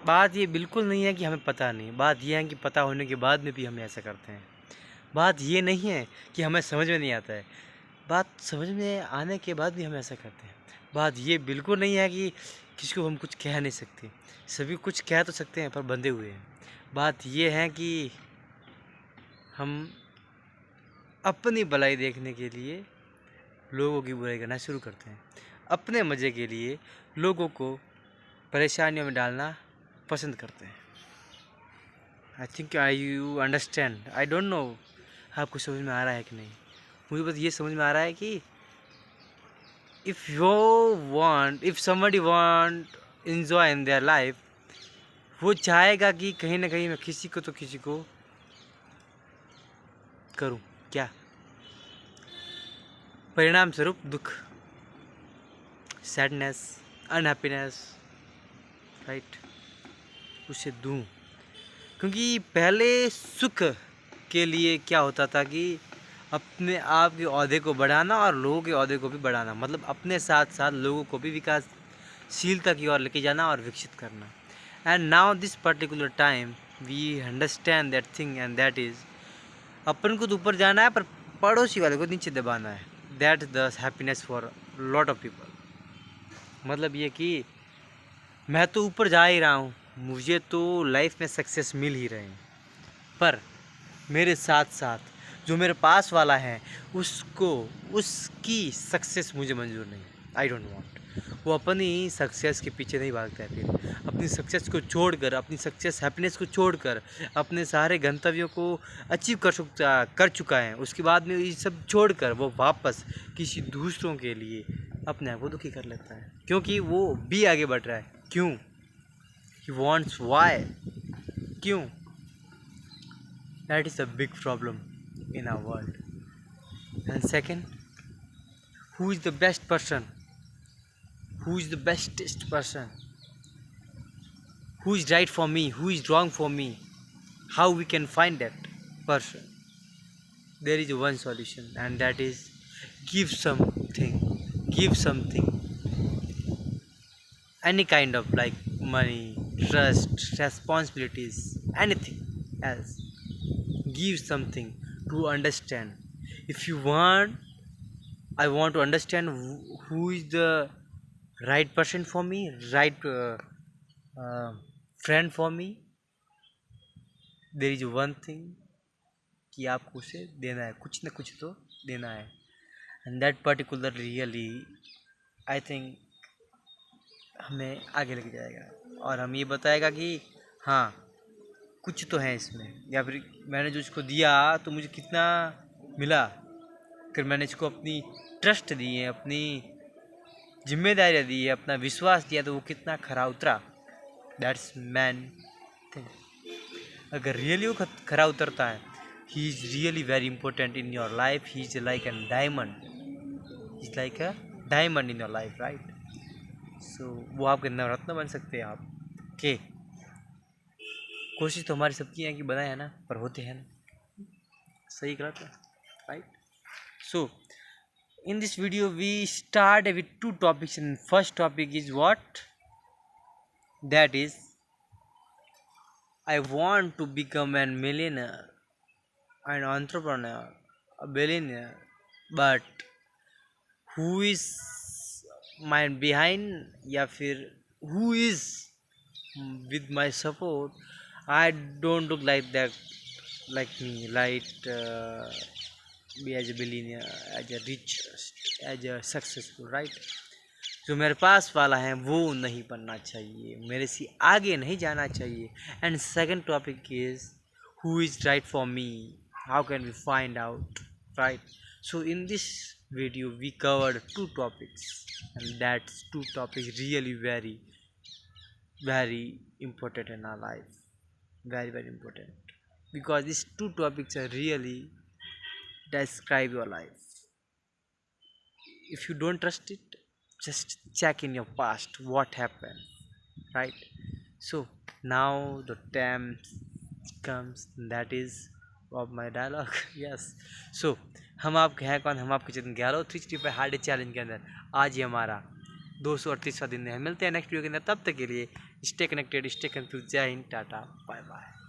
बात ये बिल्कुल नहीं है कि हमें पता नहीं, बात ये है कि पता होने के बाद में भी हम ऐसा करते हैं। बात ये नहीं है कि हमें समझ में नहीं आता है, बात समझ में आने के बाद भी हम ऐसा करते हैं। बात ये बिल्कुल नहीं है कि किसी को हम कुछ कह नहीं सकते, सभी कुछ कह तो सकते हैं पर बंधे हुए हैं। बात ये है कि हम अपनी भलाई देखने के लिए लोगों की बुराई करना शुरू करते हैं, अपने मज़े के लिए लोगों को परेशानियों में डालना पसंद करते हैं। I think you understand, I don't know आपको समझ में आ रहा है कि नहीं। मुझे बस ये समझ में आ रहा है कि if somebody want enjoy in their life, वो चाहेगा कि कहीं ना कहीं मैं किसी को तो किसी को करूं, क्या परिणाम स्वरूप दुख, सैडनेस, अनहैप्पीनेस, राइट, उसे दूं। क्योंकि पहले सुख के लिए क्या होता था कि अपने आप के ओहदे को बढ़ाना और लोगों के ओहदे को भी बढ़ाना, मतलब अपने साथ साथ लोगों को भी विकासशीलता की ओर लेके जाना और विकसित करना। And now this particular time we understand that thing, and that is अपन को तो ऊपर जाना है पर पड़ोसी वाले को नीचे दबाना है। That the happiness for lot of people. मतलब ये कि मैं तो ऊपर जा ही रहा हूँ, मुझे तो लाइफ में सक्सेस मिल ही रहे हैं, पर मेरे साथ साथ जो मेरे पास वाला है उसको, उसकी सक्सेस मुझे मंजूर नहीं। I don't want. वो अपनी सक्सेस के पीछे नहीं भागता है, फिर अपनी सक्सेस को छोड़कर, अपनी सक्सेस हैप्पीनेस को छोड़कर अपने सारे गंतव्यों को अचीव कर चुका है, उसके बाद में ये सब छोड़कर वो वापस किसी दूसरों के लिए अपने आप को दुखी कर लेता है, क्योंकि वो भी आगे बढ़ रहा है। क्यों? ही वॉन्ट्स वाई, क्यों? That is a big problem in our world. And second, who is the best person? Who is the bestest person? Who is right for me? Who is wrong for me? How we can find that person? There is one solution, and that is give something. Give something. Any kind of, like money, trust, responsibilities, anything else. Give something to understand. If you want, I want to understand who is the right person for me, right friend for me. There is one thing कि आपको उसे देना है, कुछ न कुछ तो देना है, and that particular really I think हमें आगे लेके जाएगा और हम ये बताएगा कि हाँ कुछ तो है इसमें, या फिर मैंने जो इसको दिया तो मुझे कितना मिला, फिर मैंने इसको अपनी ट्रस्ट दी है, अपनी जिम्मेदारियाँ दी है, अपना विश्वास दिया, तो वो कितना खरा उतरा। That's main thing. अगर रियली वो खरा उतरता है, he is really very important in your life, he is like an diamond, is like a diamond in your life, right. So वो आपके नवरत्न बन सकते हैं आप के। कोशिश तो हमारी सबकी है कि बनाए है ना, पर होते हैं ना, सही गलत है, right. So in this video we start with two topics, and first topic is what? That is, I want to become a millionaire, an entrepreneur, a billionaire, but who is my behind, या फिर who is with my support? I don't look like that, like me, like be as a billionaire, as a rich, as a successful, right? जो मेरे पास वाला है वो नहीं बनना चाहिए, मेरे से आगे नहीं जाना चाहिए। And second topic is who is right for me, how can we find out, right. So in this video we covered two topics, and that two topics really very very important in our life, very important, because these two topics are really describe your life. If you don't trust it, just check in your past what happened, right? So now the time comes, that is of my dialogue. Yes. So हम आपके हैं कौन, हम आपके चेतन 11 3 step hard challenge के अंदर आज ही हमारा 238वां दिन है। मिलते हैं नेक्स्ट वीडियो के अंदर, तब तक के लिए स्टे कनेक्टेड, स्टे कंफ्यूज। जय हिंद, टाटा, बाय बाय।